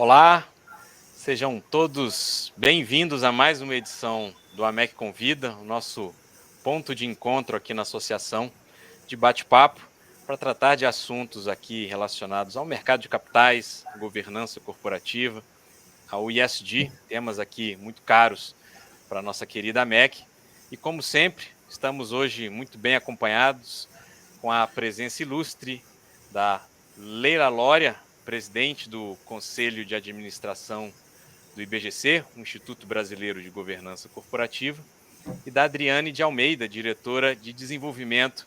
Olá, sejam todos bem-vindos a mais uma edição do AMEC Convida, o nosso ponto de encontro aqui na associação de bate-papo para tratar de assuntos aqui relacionados ao mercado de capitais, governança corporativa, ao ESG, temas aqui muito caros para a nossa querida AMEC. E como sempre, estamos hoje muito bem acompanhados com a presença ilustre da Leila Lória, presidente do Conselho de Administração do IBGC, o Instituto Brasileiro de Governança Corporativa, e da Adriane de Almeida, diretora de desenvolvimento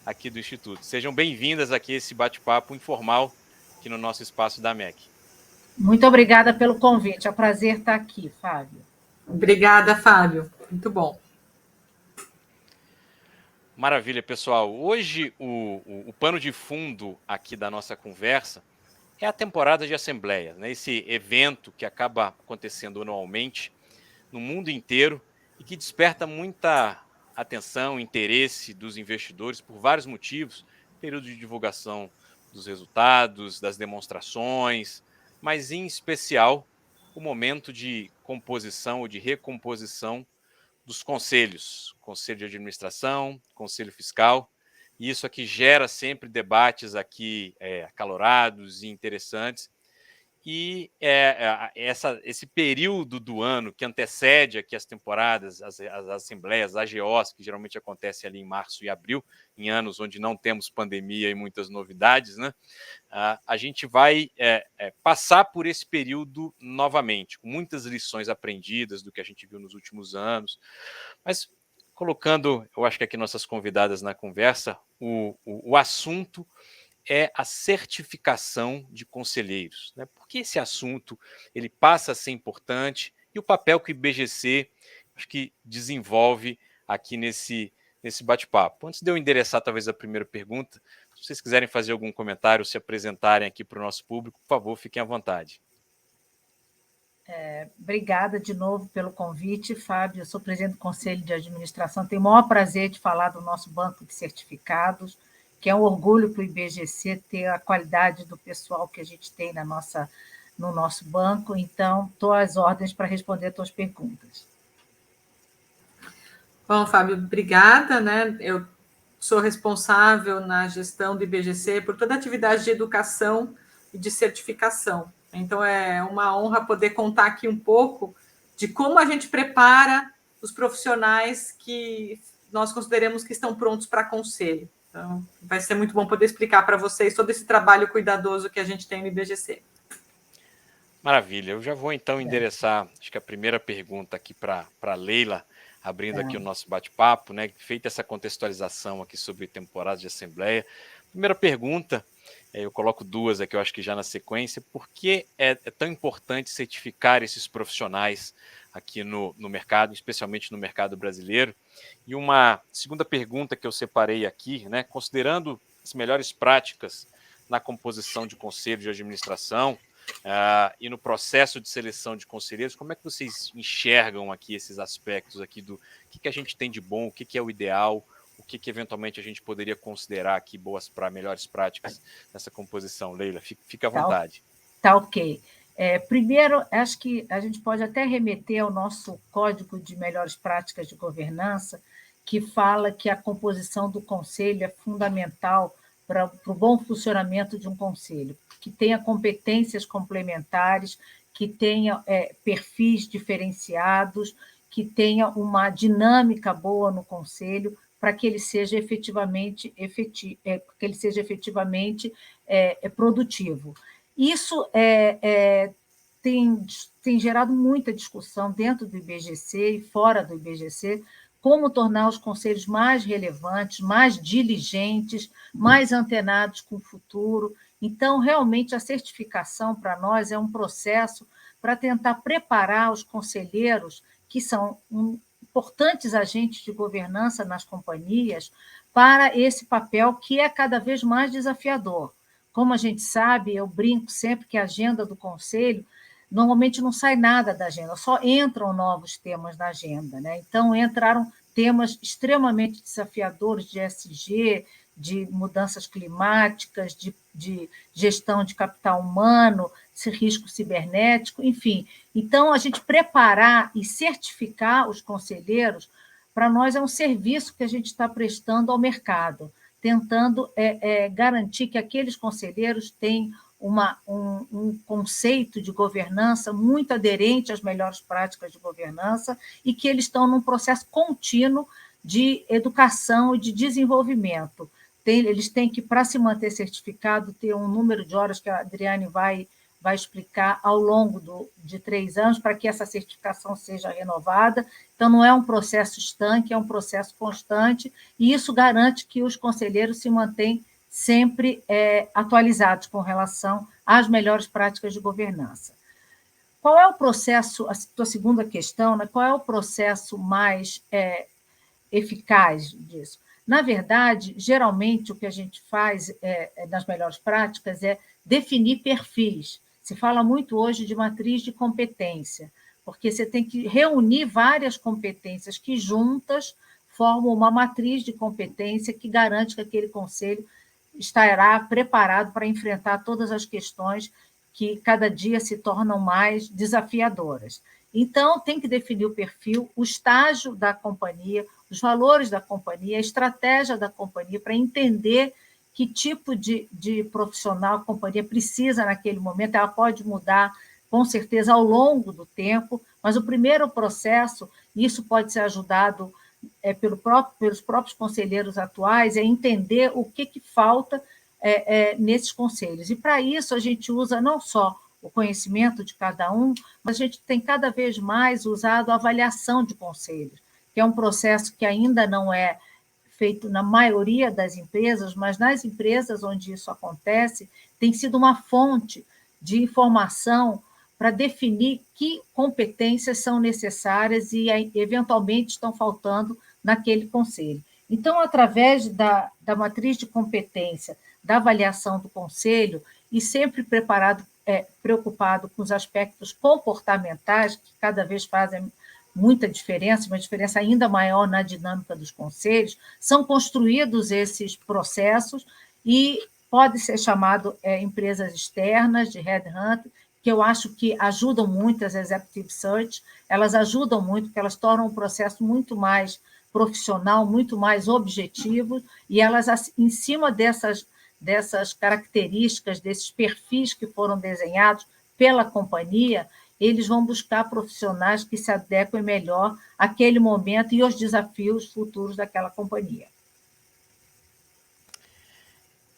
aqui do Instituto. Sejam bem-vindas aqui a esse bate-papo informal aqui no nosso espaço da MEC. Muito obrigada pelo convite, é um prazer estar aqui, Fábio. Obrigada, Fábio. Muito bom. Maravilha, pessoal. Hoje o pano de fundo aqui da nossa conversa é a temporada de assembleias, né? Esse evento que acaba acontecendo anualmente no mundo inteiro e que desperta muita atenção, interesse dos investidores por vários motivos, período de divulgação dos resultados, das demonstrações, mas em especial o momento de composição ou de recomposição dos conselhos, conselho de administração, conselho fiscal, e isso aqui gera sempre debates aqui acalorados e interessantes. E esse período do ano que antecede aqui as temporadas, as assembleias, as AGOs, que geralmente acontecem ali em março e abril, em anos onde não temos pandemia e muitas novidades, né? A gente vai passar por esse período novamente, com muitas lições aprendidas do que a gente viu nos últimos anos, mas colocando, eu acho que aqui nossas convidadas na conversa, o assunto é a certificação de conselheiros, né? Porque esse assunto ele passa a ser importante e o papel que o IBGC acho que desenvolve aqui nesse bate-papo. Antes de eu endereçar talvez a primeira pergunta, se vocês quiserem fazer algum comentário, se apresentarem aqui para o nosso público, por favor, fiquem à vontade. Obrigada de novo pelo convite, Fábio. Eu sou presidente do Conselho de Administração, tenho o maior prazer de falar do nosso banco de certificados, que é um orgulho para o IBGC ter a qualidade do pessoal que a gente tem no nosso banco. Então, estou às ordens para responder as tuas perguntas. Bom, Fábio, obrigada, né? Eu sou responsável na gestão do IBGC por toda a atividade de educação e de certificação. Então, é uma honra poder contar aqui um pouco de como a gente prepara os profissionais que nós consideramos que estão prontos para conselho. Então, vai ser muito bom poder explicar para vocês todo esse trabalho cuidadoso que a gente tem no IBGC. Maravilha. Eu já vou, então, endereçar, acho que a primeira pergunta aqui para a Leila, abrindo aqui o nosso bate-papo, né? Feita essa contextualização aqui sobre temporada de assembleia. Primeira pergunta, eu coloco duas aqui, eu acho que já na sequência. Por que é tão importante certificar esses profissionais aqui no mercado, especialmente no mercado brasileiro? E uma segunda pergunta que eu separei aqui, né? Considerando as melhores práticas na composição de conselho de administração, e no processo de seleção de conselheiros, como é que vocês enxergam aqui esses aspectos aqui do que a gente tem de bom, o que é o ideal, o que eventualmente a gente poderia considerar aqui melhores práticas nessa composição? Leila, fica à vontade. Tá ok. Primeiro, acho que a gente pode até remeter ao nosso Código de Melhores Práticas de Governança, que fala que a composição do conselho é fundamental para o bom funcionamento de um conselho, que tenha competências complementares, que tenha perfis diferenciados, que tenha uma dinâmica boa no conselho, para que ele seja efetivamente produtivo. Isso tem gerado muita discussão dentro do IBGC e fora do IBGC, como tornar os conselhos mais relevantes, mais diligentes, mais antenados com o futuro. Então, realmente, a certificação para nós é um processo para tentar preparar os conselheiros, que são importantes agentes de governança nas companhias, para esse papel que é cada vez mais desafiador. Como a gente sabe, eu brinco sempre que a agenda do conselho normalmente não sai nada da agenda, só entram novos temas na agenda, né? Então, entraram temas extremamente desafiadores de ESG, de mudanças climáticas, de gestão de capital humano, risco cibernético, enfim. Então, a gente preparar e certificar os conselheiros, para nós é um serviço que a gente está prestando ao mercado, tentando garantir que aqueles conselheiros têm um conceito de governança muito aderente às melhores práticas de governança e que eles estão num processo contínuo de educação e de desenvolvimento. Eles têm que, para se manter certificado, ter um número de horas que a Adriane vai explicar ao longo de 3 anos para que essa certificação seja renovada. Então, não é um processo estanque, é um processo constante, e isso garante que os conselheiros se mantêm sempre atualizados com relação às melhores práticas de governança. Qual é o processo, a tua segunda questão, né? Qual é o processo mais eficaz disso? Na verdade, geralmente, o que a gente faz nas melhores práticas é definir perfis. Se fala muito hoje de matriz de competência, porque você tem que reunir várias competências que juntas formam uma matriz de competência que garante que aquele conselho estará preparado para enfrentar todas as questões que cada dia se tornam mais desafiadoras. Então, tem que definir o perfil, o estágio da companhia, os valores da companhia, a estratégia da companhia, para entender que tipo de profissional a companhia precisa naquele momento. Ela pode mudar, com certeza, ao longo do tempo, mas o primeiro processo, isso pode ser ajudado pelos próprios conselheiros atuais, é entender o que falta nesses conselhos. E, para isso, a gente usa não só o conhecimento de cada um, mas a gente tem cada vez mais usado a avaliação de conselhos, que é um processo que ainda não é feito na maioria das empresas, mas nas empresas onde isso acontece, tem sido uma fonte de informação para definir que competências são necessárias e, eventualmente, estão faltando naquele conselho. Então, através da matriz de competência, da avaliação do conselho, e sempre preocupado com os aspectos comportamentais, que cada vez fazem muita diferença, uma diferença ainda maior na dinâmica dos conselhos, são construídos esses processos e pode ser chamado empresas externas de headhunting, que eu acho que ajudam muito as executive search, elas ajudam muito, porque elas tornam o processo muito mais profissional, muito mais objetivo, e elas, em cima dessas características, desses perfis que foram desenhados pela companhia, eles vão buscar profissionais que se adequem melhor àquele momento e aos desafios futuros daquela companhia.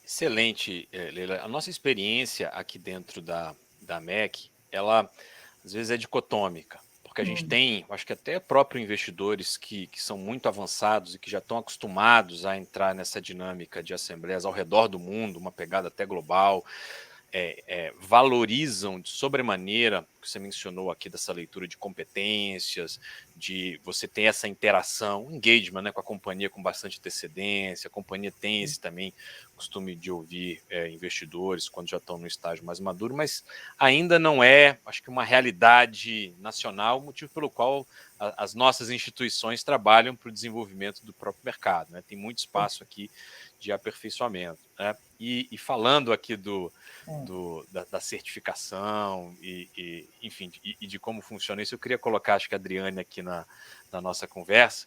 Excelente, Leila. A nossa experiência aqui dentro da MEC, ela às vezes é dicotômica, porque a gente tem, acho que até próprios investidores que são muito avançados e que já estão acostumados a entrar nessa dinâmica de assembleias ao redor do mundo, uma pegada até global, valorizam de sobremaneira, que você mencionou aqui dessa leitura de competências, de você ter essa interação, engagement, né, com a companhia com bastante antecedência, a companhia tem esse também costume de ouvir investidores quando já estão no estágio mais maduro, mas ainda não é, acho que uma realidade nacional, motivo pelo qual as nossas instituições trabalham para o desenvolvimento do próprio mercado, né? Tem muito espaço aqui de aperfeiçoamento, né? E falando aqui da certificação enfim, e de como funciona isso, eu queria colocar, acho que a Adriane aqui na nossa conversa,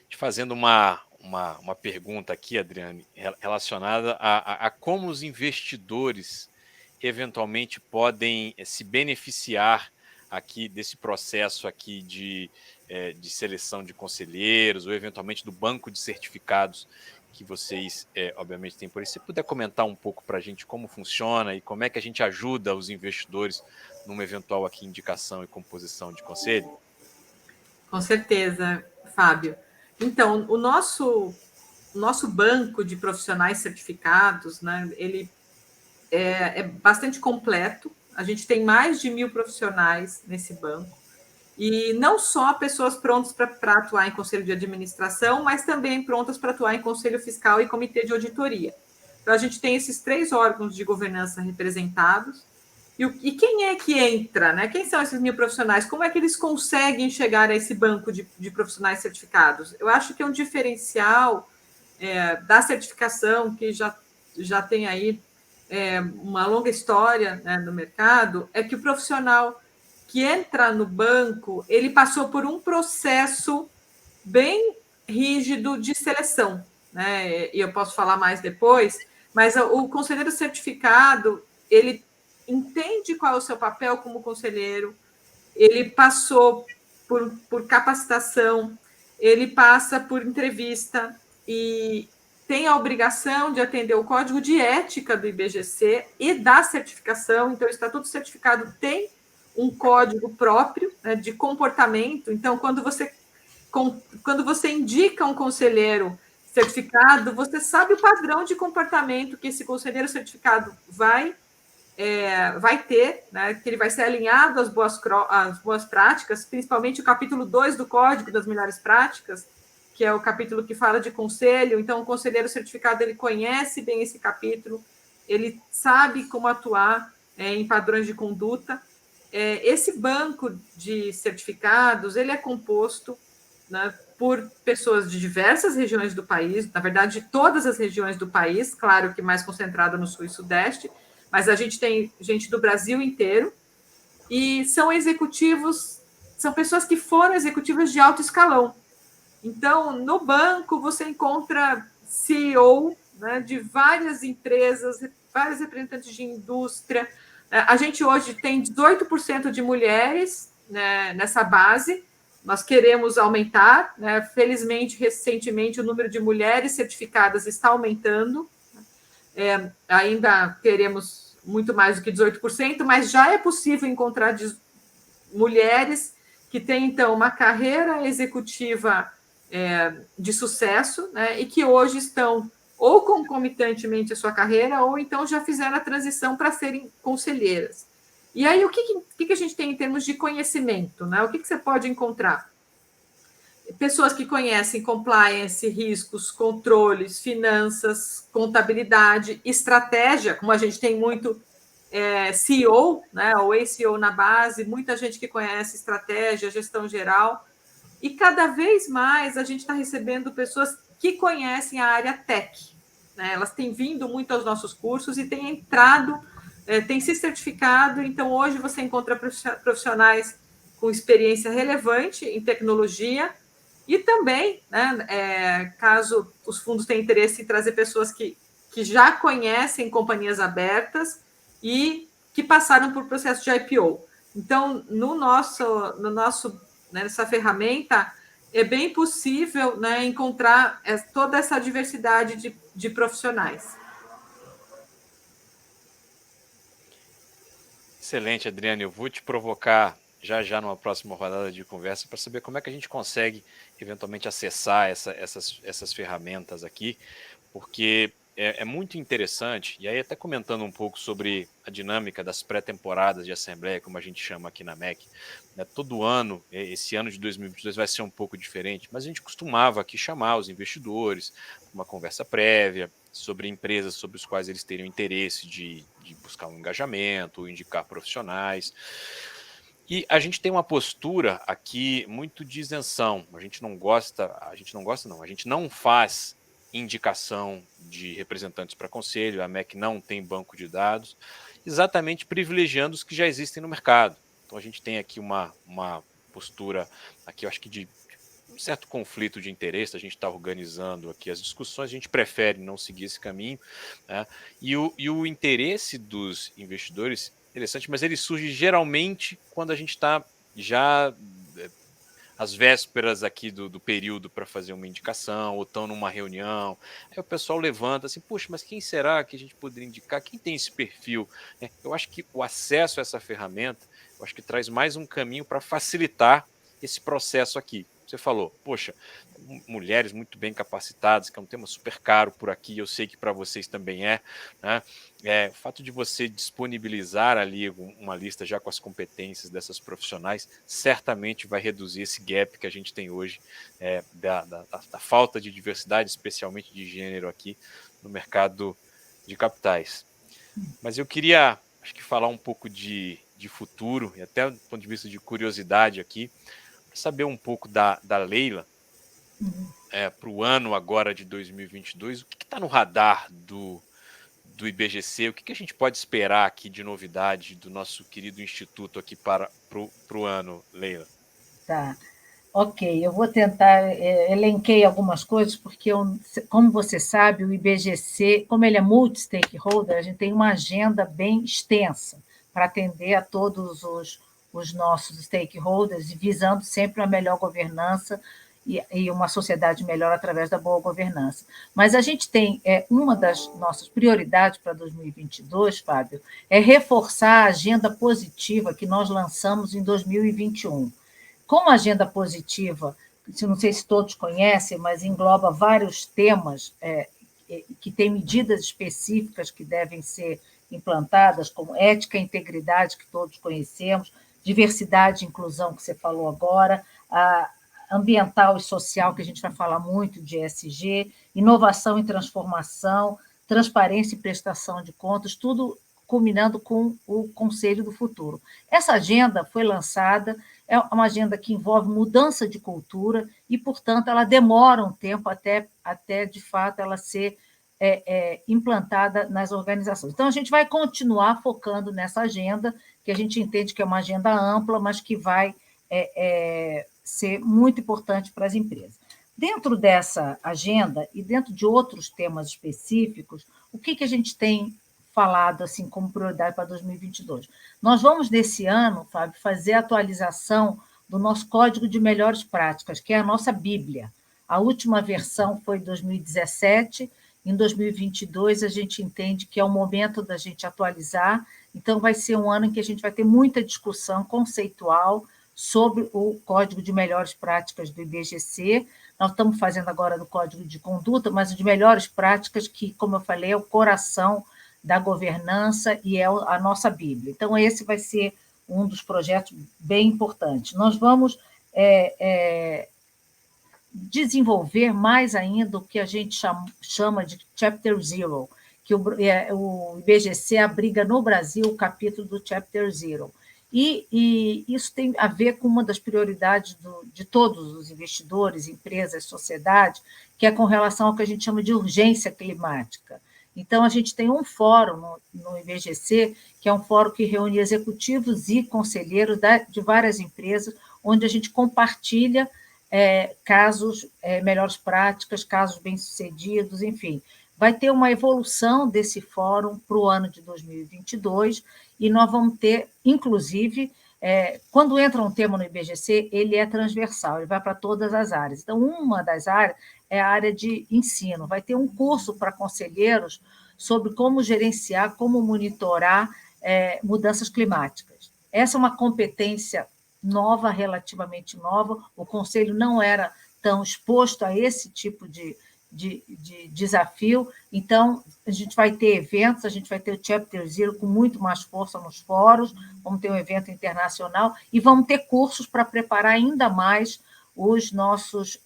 te fazendo uma pergunta aqui, Adriane, relacionada a como os investidores eventualmente podem se beneficiar aqui desse processo aqui de seleção de conselheiros, ou eventualmente do banco de certificados que vocês, obviamente, têm por isso. Se você puder comentar um pouco para a gente como funciona e como é que a gente ajuda os investidores numa eventual aqui indicação e composição de conselho? Com certeza, Fábio. Então, o nosso banco de profissionais certificados, né, ele é bastante completo. A gente tem mais de 1.000 profissionais nesse banco. E não só pessoas prontas para atuar em conselho de administração, mas também prontas para atuar em conselho fiscal e comitê de auditoria. Então, a gente tem esses 3 órgãos de governança representados. E quem é que entra, né? Quem são esses 1.000 profissionais? Como é que eles conseguem chegar a esse banco de profissionais certificados? Eu acho que é um diferencial da certificação, que já tem aí uma longa história, né, no mercado, é que o profissional que entra no banco, ele passou por um processo bem rígido de seleção, né? E eu posso falar mais depois, mas o conselheiro certificado, ele entende qual é o seu papel como conselheiro, ele passou por capacitação, ele passa por entrevista e tem a obrigação de atender o código de ética do IBGC e da certificação. Então, o Estatuto Certificado tem um código próprio, né, de comportamento. Então, quando você indica um conselheiro certificado, você sabe o padrão de comportamento que esse conselheiro certificado vai ter, né, que ele vai ser alinhado às boas práticas, principalmente o capítulo 2 do Código das Melhores Práticas, que é o capítulo que fala de conselho. Então, o conselheiro certificado, ele conhece bem esse capítulo, ele sabe como atuar em padrões de conduta. Esse banco de certificados, ele é composto, né, por pessoas de diversas regiões do país, na verdade, de todas as regiões do país, claro que mais concentrada no Sul e Sudeste, mas a gente tem gente do Brasil inteiro, e são executivos, são pessoas que foram executivas de alto escalão. Então, no banco, você encontra CEO, né, de várias empresas, vários representantes de indústria. A gente hoje tem 18% de mulheres, né, nessa base. Nós queremos aumentar, né? Felizmente, recentemente, o número de mulheres certificadas está aumentando. Ainda teremos muito mais do que 18%, mas já é possível encontrar mulheres que têm, então, uma carreira executiva de sucesso, né, e que hoje estão ou concomitantemente à sua carreira, ou então já fizeram a transição para serem conselheiras. E aí, o que a gente tem em termos de conhecimento, né? O que você pode encontrar? Pessoas que conhecem compliance, riscos, controles, finanças, contabilidade, estratégia, como a gente tem muito CEO, né, ou ex-CEO na base, muita gente que conhece estratégia, gestão geral, e cada vez mais a gente está recebendo pessoas que conhecem a área tech, né? Elas têm vindo muito aos nossos cursos e têm entrado, têm se certificado. Então, hoje você encontra profissionais com experiência relevante em tecnologia e também, né, caso os fundos tenham interesse em trazer pessoas que já conhecem companhias abertas e que passaram por processo de IPO. Então, nessa ferramenta, é bem possível, né, encontrar toda essa diversidade de profissionais. Excelente, Adriane. Eu vou te provocar já numa próxima rodada de conversa para saber como é que a gente consegue eventualmente acessar essas ferramentas aqui, porque é muito interessante, e aí até comentando um pouco sobre a dinâmica das pré-temporadas de assembleia, como a gente chama aqui na MEC, né, todo ano, esse ano de 2022 vai ser um pouco diferente, mas a gente costumava aqui chamar os investidores, uma conversa prévia sobre empresas sobre as quais eles teriam interesse de buscar um engajamento, indicar profissionais. E a gente tem uma postura aqui muito de isenção. A gente não faz indicação de representantes para conselho, a MEC não tem banco de dados, exatamente privilegiando os que já existem no mercado. Então a gente tem aqui uma postura, aqui eu acho que de um certo conflito de interesse, a gente está organizando aqui as discussões, a gente prefere não seguir esse caminho, né? E o interesse dos investidores, interessante, mas ele surge geralmente quando a gente está já às vésperas aqui do período para fazer uma indicação, ou estão numa reunião, aí o pessoal levanta assim, puxa, mas quem será que a gente poderia indicar? Quem tem esse perfil? Eu acho que o acesso a essa ferramenta, eu acho que traz mais um caminho para facilitar esse processo aqui. Você falou, poxa, mulheres muito bem capacitadas, que é um tema super caro por aqui, eu sei que para vocês também é, né? O fato de você disponibilizar ali uma lista já com as competências dessas profissionais certamente vai reduzir esse gap que a gente tem hoje, da falta de diversidade, especialmente de gênero aqui no mercado de capitais. Mas eu queria, acho que falar um pouco de futuro, e até do ponto de vista de curiosidade aqui, para saber um pouco da Leila, para o ano agora de 2022, o que está no radar do IBGC? O que a gente pode esperar aqui de novidade do nosso querido instituto aqui para o ano, Leila? Tá. Ok, eu vou tentar, elenquei algumas coisas, porque, como você sabe, o IBGC, como ele é multi-stakeholder, a gente tem uma agenda bem extensa para atender a todos os nossos stakeholders, e visando sempre a melhor governança e uma sociedade melhor através da boa governança. Mas a gente tem, uma das nossas prioridades para 2022, Fábio, é reforçar a agenda positiva que nós lançamos em 2021. Como agenda positiva, não sei se todos conhecem, mas engloba vários temas que têm medidas específicas que devem ser implantadas, como ética e integridade, que todos conhecemos, diversidade e inclusão, que você falou agora, a ambiental e social, que a gente vai falar muito de ESG, inovação e transformação, transparência e prestação de contas, tudo culminando com o Conselho do Futuro. Essa agenda foi lançada, é uma agenda que envolve mudança de cultura e, portanto, ela demora um tempo até de fato, ela ser implantada nas organizações. Então, a gente vai continuar focando nessa agenda, que a gente entende que é uma agenda ampla, mas que vai ser muito importante para as empresas. Dentro dessa agenda e dentro de outros temas específicos, o que a gente tem falado assim como prioridade para 2022? Nós vamos, nesse ano, Fábio, fazer a atualização do nosso Código de Melhores Práticas, que é a nossa Bíblia. A última versão foi em 2017, em 2022 a gente entende que é o momento da gente atualizar, então vai ser um ano em que a gente vai ter muita discussão conceitual sobre o Código de Melhores Práticas do IBGC. Nós estamos fazendo agora do Código de Conduta, mas o de Melhores Práticas, que, como eu falei, é o coração da governança e é a nossa Bíblia. Então, esse vai ser um dos projetos bem importantes. Nós vamos desenvolver mais ainda o que a gente chama de Chapter Zero, que o IBGC abriga no Brasil o capítulo do Chapter Zero. E isso tem a ver com uma das prioridades de todos os investidores, empresas, sociedade, que é com relação ao que a gente chama de urgência climática. Então, a gente tem um fórum no IBGC, que é um fórum que reúne executivos e conselheiros de várias empresas, onde a gente compartilha casos, melhores práticas, casos bem-sucedidos, enfim. Vai ter uma evolução desse fórum para o ano de 2022, e nós vamos ter, inclusive, quando entra um tema no IBGC, ele é transversal, ele vai para todas as áreas. Então, uma das áreas é a área de ensino. Vai ter um curso para conselheiros sobre como gerenciar, como monitorar mudanças climáticas. Essa é uma competência nova, relativamente nova. O Conselho não era tão exposto a esse tipo de desafio. Então, a gente vai ter eventos, a gente vai ter o Chapter Zero com muito mais força nos fóruns, vamos ter um evento internacional e vamos ter cursos para preparar ainda mais os nossos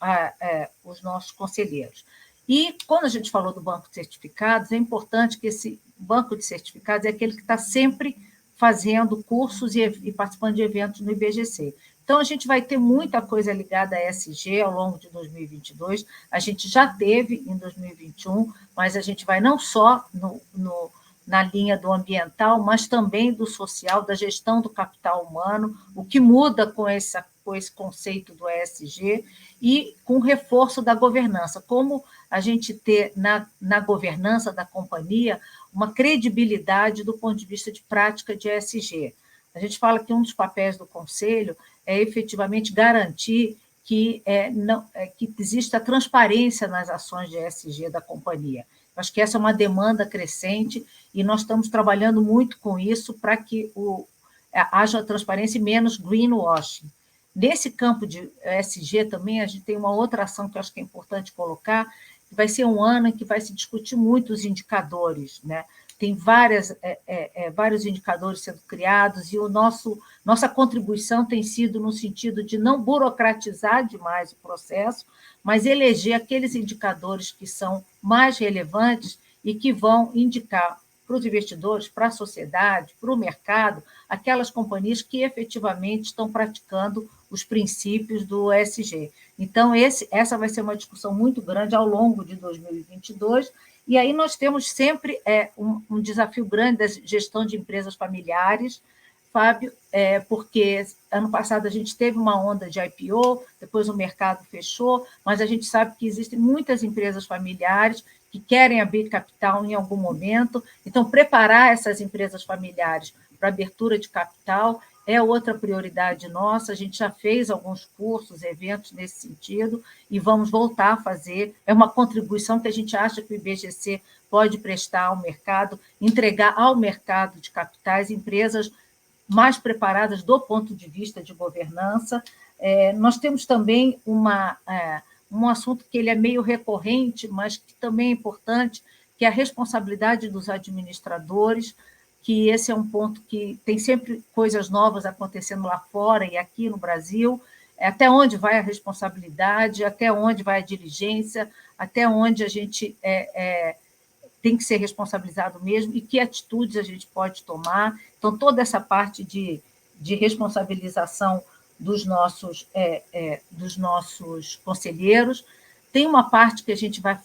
conselheiros. E, quando a gente falou do banco de certificados, é importante que esse banco de certificados é aquele que está sempre fazendo cursos e participando de eventos no IBGC. Então, a gente vai ter muita coisa ligada a ESG ao longo de 2022. A gente já teve em 2021, mas a gente vai não só na linha do ambiental, mas também do social, da gestão do capital humano, o que muda com esse conceito do ESG e com o reforço da governança. Como a gente ter na governança da companhia uma credibilidade do ponto de vista de prática de ESG. A gente fala que um dos papéis do Conselho é efetivamente garantir que exista transparência nas ações de ESG da companhia. Acho que essa é uma demanda crescente e nós estamos trabalhando muito com isso para que haja transparência e menos greenwashing. Nesse campo de ESG também, a gente tem uma outra ação que eu acho que é importante colocar, que vai ser um ano em que vai se discutir muito os indicadores, né? Tem vários indicadores sendo criados e nossa contribuição tem sido no sentido de não burocratizar demais o processo, mas eleger aqueles indicadores que são mais relevantes e que vão indicar para os investidores, para a sociedade, para o mercado, aquelas companhias que efetivamente estão praticando os princípios do ESG. Então, essa vai ser uma discussão muito grande ao longo de 2022, e aí nós temos sempre um desafio grande da gestão de empresas familiares, Fábio, porque ano passado a gente teve uma onda de IPO, depois o mercado fechou, mas a gente sabe que existem muitas empresas familiares que querem abrir capital em algum momento, então preparar essas empresas familiares para abertura de capital é outra prioridade nossa. A gente já fez alguns cursos, eventos nesse sentido, e vamos voltar a fazer. É uma contribuição que a gente acha que o IBGC pode prestar ao mercado, entregar ao mercado de capitais empresas mais preparadas do ponto de vista de governança. Nós temos também um assunto que ele é meio recorrente, mas que também é importante, que é a responsabilidade dos administradores, que esse é um ponto que tem sempre coisas novas acontecendo lá fora e aqui no Brasil, até onde vai a responsabilidade, até onde vai a diligência, até onde a gente tem que ser responsabilizado mesmo e que atitudes a gente pode tomar. Então, toda essa parte de responsabilização dos nossos conselheiros. Tem uma parte que a gente vai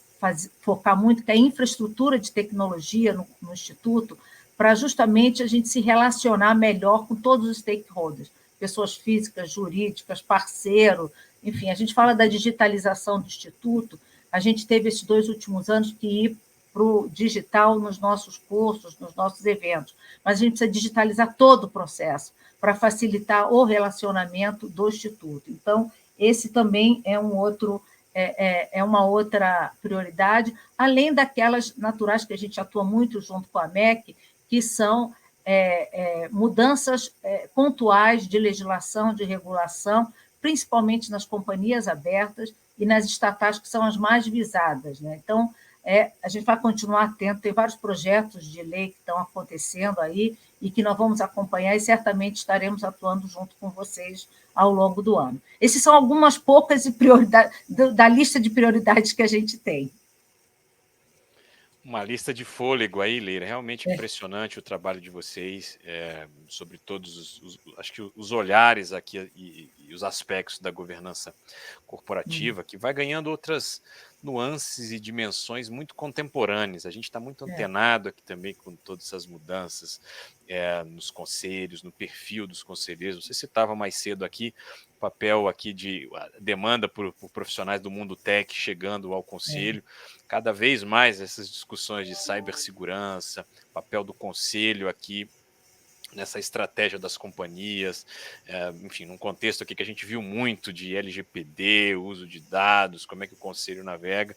focar muito, que é a infraestrutura de tecnologia no Instituto, para justamente a gente se relacionar melhor com todos os stakeholders, pessoas físicas, jurídicas, parceiro, enfim, a gente fala da digitalização do Instituto, a gente teve esses 2 últimos anos que ir para o digital nos nossos cursos, nos nossos eventos, mas a gente precisa digitalizar todo o processo para facilitar o relacionamento do Instituto. Então, esse também é uma outra prioridade, além daquelas naturais que a gente atua muito junto com a MEC, que são mudanças pontuais de legislação, de regulação, principalmente nas companhias abertas e nas estatais, que são as mais visadas, né? Então, a gente vai continuar atento, tem vários projetos de lei que estão acontecendo aí e que nós vamos acompanhar e certamente estaremos atuando junto com vocês ao longo do ano. Essas são algumas poucas prioridades da lista de prioridades que a gente tem. Uma lista de fôlego aí, Leila. Realmente impressionante o trabalho de vocês, sobre todos acho que os olhares aqui e os aspectos da governança corporativa, que vai ganhando outras nuances e dimensões muito contemporâneas. A gente está muito antenado aqui também com todas essas mudanças nos conselhos, no perfil dos conselheiros. Você citava mais cedo aqui o papel aqui de demanda por profissionais do mundo tech chegando ao conselho. Cada vez mais essas discussões de cibersegurança, papel do conselho aqui nessa estratégia das companhias, enfim, num contexto aqui que a gente viu muito de LGPD, uso de dados, como é que o conselho navega,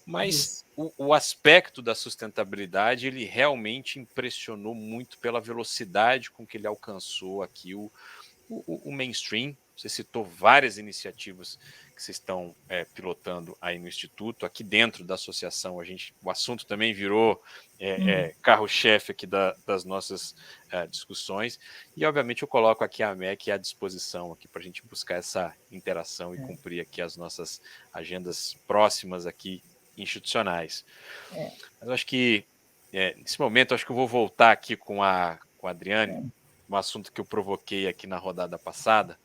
mas o aspecto da sustentabilidade, ele realmente impressionou muito pela velocidade com que ele alcançou aqui o mainstream. Você citou várias iniciativas que vocês estão pilotando aí no Instituto. Aqui dentro da associação, o assunto também virou carro-chefe aqui das nossas discussões. E, obviamente, eu coloco aqui a MEC à disposição aqui para a gente buscar essa interação e cumprir aqui as nossas agendas próximas aqui institucionais. Mas eu acho que, nesse momento, acho que eu vou voltar aqui com a Adriane, um assunto que eu provoquei aqui na rodada passada,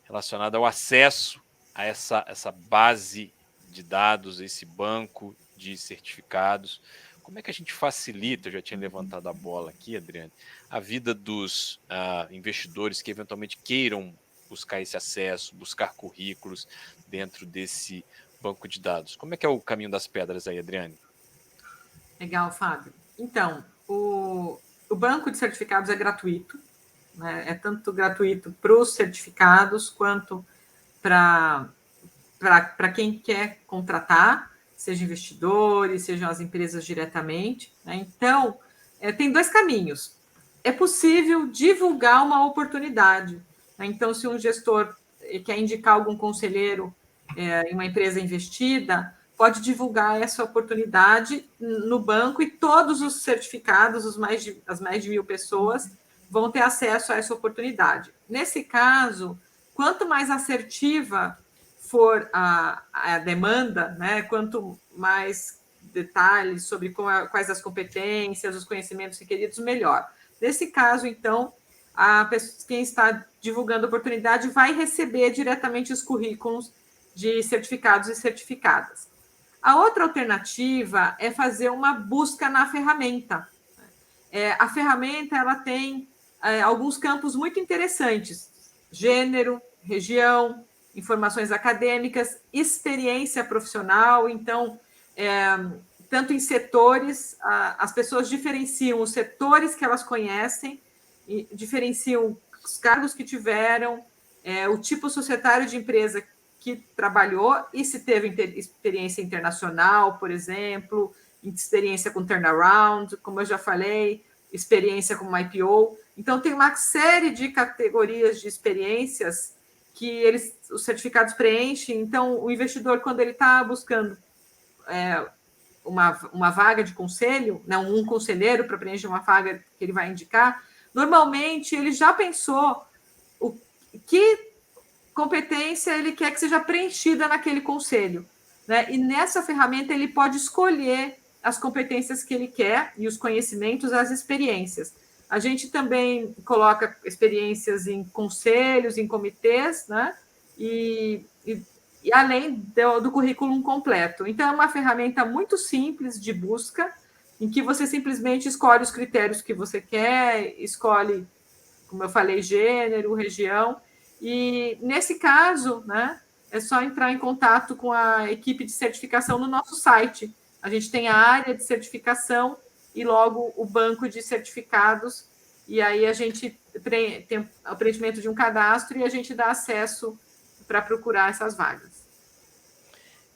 relacionado ao acesso a essa base de dados, esse banco de certificados. Como é que a gente facilita, eu já tinha levantado a bola aqui, Adriane, a vida dos investidores que eventualmente queiram buscar esse acesso, buscar currículos dentro desse banco de dados? Como é que é o caminho das pedras aí, Adriane? Legal, Fábio. Então, o banco de certificados é gratuito, né? É tanto gratuito para os certificados quanto para quem quer contratar, seja investidores, sejam as empresas diretamente, né? Então, tem 2 caminhos. É possível divulgar uma oportunidade, né? Então, se um gestor quer indicar algum conselheiro em uma empresa investida, pode divulgar essa oportunidade no banco e todos os certificados, as mais de 1.000 pessoas, vão ter acesso a essa oportunidade. Nesse caso, quanto mais assertiva for a demanda, né, quanto mais detalhes sobre quais as competências, os conhecimentos requeridos, melhor. Nesse caso, então, quem está divulgando a oportunidade vai receber diretamente os currículos de certificados e certificadas. A outra alternativa é fazer uma busca na ferramenta. A ferramenta ela tem alguns campos muito interessantes: gênero, região, informações acadêmicas, experiência profissional. Então, tanto em setores, as pessoas diferenciam os setores que elas conhecem, e diferenciam os cargos que tiveram, o tipo societário de empresa que trabalhou e se teve experiência internacional, por exemplo, experiência com turnaround, como eu já falei, experiência como IPO. Então, tem uma série de categorias de experiências que os certificados preenchem. Então, o investidor, quando ele está buscando uma vaga de conselho, né, um conselheiro para preencher uma vaga que ele vai indicar, normalmente ele já pensou o que competência ele quer que seja preenchida naquele conselho, né? E nessa ferramenta ele pode escolher as competências que ele quer e os conhecimentos, as experiências. A gente também coloca experiências em conselhos, em comitês, né? E além do currículo completo. Então, é uma ferramenta muito simples de busca, em que você simplesmente escolhe os critérios que você quer, escolhe, como eu falei, gênero, região. E, nesse caso, né, é só entrar em contato com a equipe de certificação no nosso site. A gente tem a área de certificação e logo o banco de certificados, e aí a gente tem o preenchimento de um cadastro e a gente dá acesso para procurar essas vagas.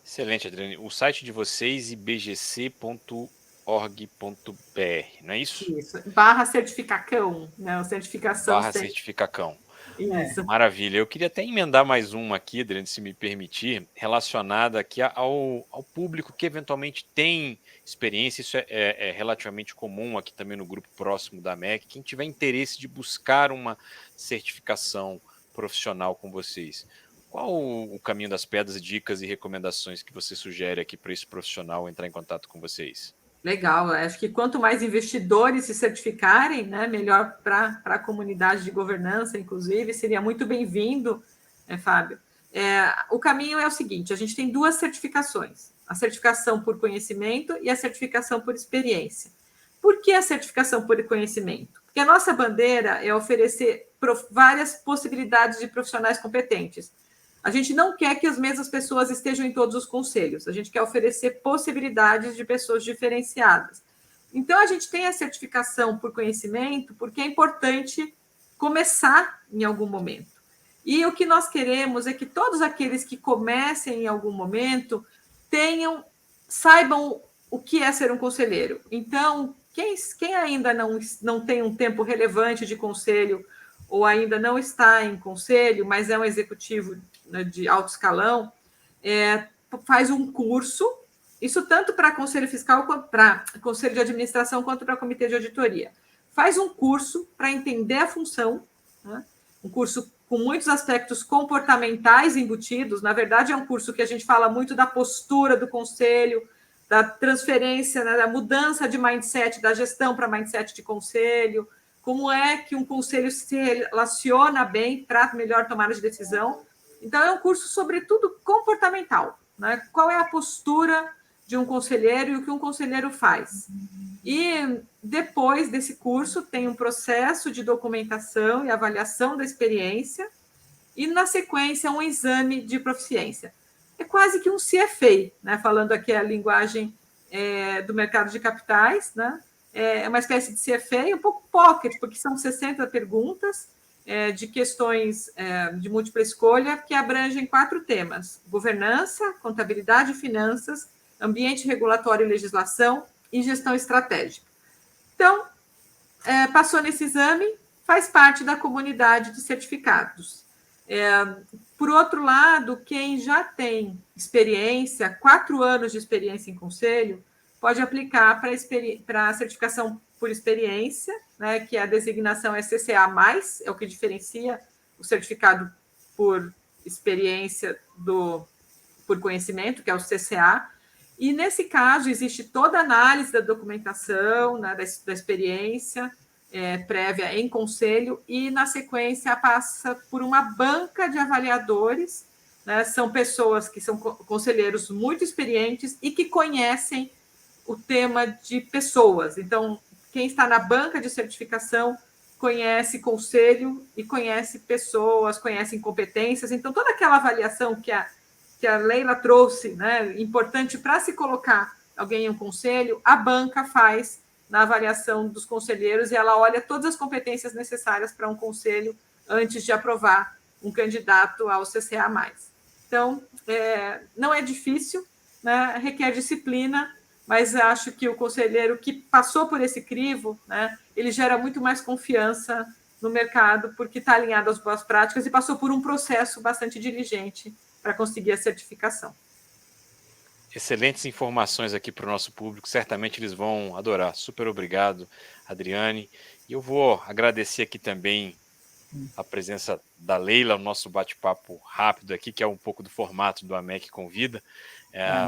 Excelente, Adriane. O site de vocês, ibgc.org.br, não é isso? Isso, /certificacão, né? Certificação /certificacão. Isso. Maravilha. Eu queria até emendar mais uma aqui, Adriane, se me permitir, relacionada aqui ao público que eventualmente tem experiência. Isso é relativamente comum aqui também no grupo próximo da MEC. Quem tiver interesse de buscar uma certificação profissional com vocês, qual o caminho das pedras, dicas e recomendações que você sugere aqui para esse profissional entrar em contato com vocês? Legal, acho que quanto mais investidores se certificarem, né, melhor para a comunidade de governança, inclusive, seria muito bem-vindo, Fábio. O caminho é o seguinte: a gente tem duas certificações, a certificação por conhecimento e a certificação por experiência. Por que a certificação por conhecimento? Porque a nossa bandeira é oferecer várias possibilidades de profissionais competentes. A gente não quer que as mesmas pessoas estejam em todos os conselhos, a gente quer oferecer possibilidades de pessoas diferenciadas. Então, a gente tem a certificação por conhecimento, porque é importante começar em algum momento. E o que nós queremos é que todos aqueles que comecem em algum momento saibam o que é ser um conselheiro. Então, quem ainda não tem um tempo relevante de conselho, ou ainda não está em conselho, mas é um executivo de alto escalão, faz um curso, isso tanto para conselho fiscal, quanto para conselho de administração, quanto para comitê de auditoria. Faz um curso para entender a função, né? Um curso com muitos aspectos comportamentais embutidos. Na verdade, é um curso que a gente fala muito da postura do conselho, da transferência, né, da mudança de mindset, da gestão para mindset de conselho, como é que um conselho se relaciona bem para melhor tomada de decisão. Então, é um curso, sobretudo, comportamental, né? Qual é a postura de um conselheiro e o que um conselheiro faz. E depois desse curso, tem um processo de documentação e avaliação da experiência, e, na sequência, um exame de proficiência. É quase que um CFA, né? Falando aqui a linguagem do mercado de capitais, né? É uma espécie de CFA, um pouco pocket, porque são 60 perguntas de questões de múltipla escolha que abrangem 4 temas: governança, contabilidade e finanças, ambiente regulatório e legislação e gestão estratégica. Então, passou nesse exame, faz parte da comunidade de certificados. Por outro lado, quem já tem experiência, 4 anos de experiência em conselho, pode aplicar para a certificação por experiência, né, que a designação é CCA+, é o que diferencia o certificado por experiência por conhecimento, que é o CCA. E, nesse caso, existe toda a análise da documentação, né, da experiência, prévia em conselho e, na sequência, passa por uma banca de avaliadores, né? São pessoas que são conselheiros muito experientes e que conhecem o tema de pessoas. Então, quem está na banca de certificação conhece conselho e conhece pessoas, conhece competências. Então, toda aquela avaliação que a Leila trouxe, né, importante para se colocar alguém em um conselho, a banca faz na avaliação dos conselheiros e ela olha todas as competências necessárias para um conselho antes de aprovar um candidato ao CCA+. Então, não é difícil, né, requer disciplina, mas acho que o conselheiro que passou por esse crivo, né, ele gera muito mais confiança no mercado, porque está alinhado às boas práticas e passou por um processo bastante diligente para conseguir a certificação. Excelentes informações aqui para o nosso público, certamente eles vão adorar. Super obrigado, Adriane. E eu vou agradecer aqui também a presença da Leila, o nosso bate-papo rápido aqui, que é um pouco do formato do AMEC Convida.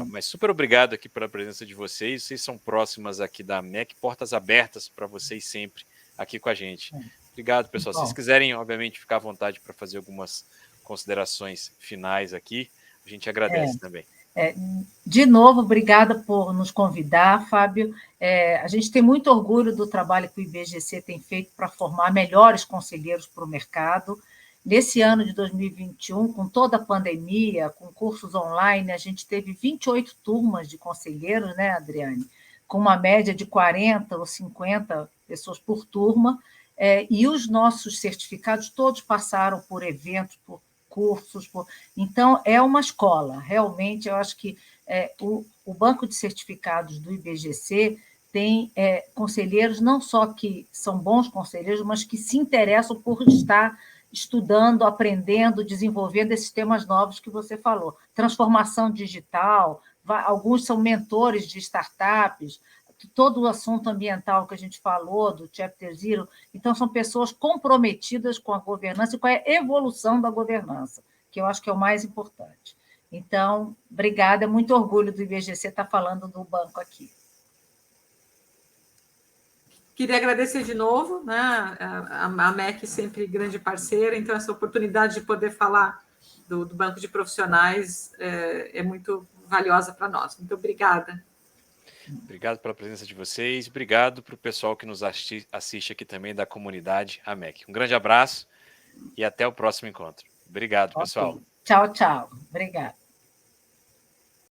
Mas super obrigado aqui pela presença de vocês. Vocês são próximas aqui da AMEC, portas abertas para vocês sempre aqui com a gente. Obrigado, pessoal. Se vocês quiserem, obviamente, ficar à vontade para fazer algumas considerações finais aqui, a gente agradece também. De novo, obrigada por nos convidar, Fábio. A gente tem muito orgulho do trabalho que o IBGC tem feito para formar melhores conselheiros para o mercado. Nesse ano de 2021, com toda a pandemia, com cursos online, a gente teve 28 turmas de conselheiros, né, Adriane? Com uma média de 40 ou 50 pessoas por turma, e os nossos certificados todos passaram por eventos, por cursos. Então, é uma escola. Realmente, eu acho que o banco de certificados do IBGC tem conselheiros não só que são bons conselheiros, mas que se interessam por estar estudando, aprendendo, desenvolvendo esses temas novos que você falou. Transformação digital, alguns são mentores de startups, todo o assunto ambiental que a gente falou, do Chapter Zero. Então, são pessoas comprometidas com a governança e com a evolução da governança, que eu acho que é o mais importante. Então, obrigada, é muito orgulho do IBGC estar falando do banco aqui. Queria agradecer de novo, né? A MEC sempre grande parceira, então essa oportunidade de poder falar do Banco de Profissionais é muito valiosa para nós. Muito obrigada. Obrigado pela presença de vocês, obrigado para o pessoal que nos assiste aqui também da comunidade AMEC. Um grande abraço e até o próximo encontro. Obrigado, pessoal. Tchau, tchau. Obrigada.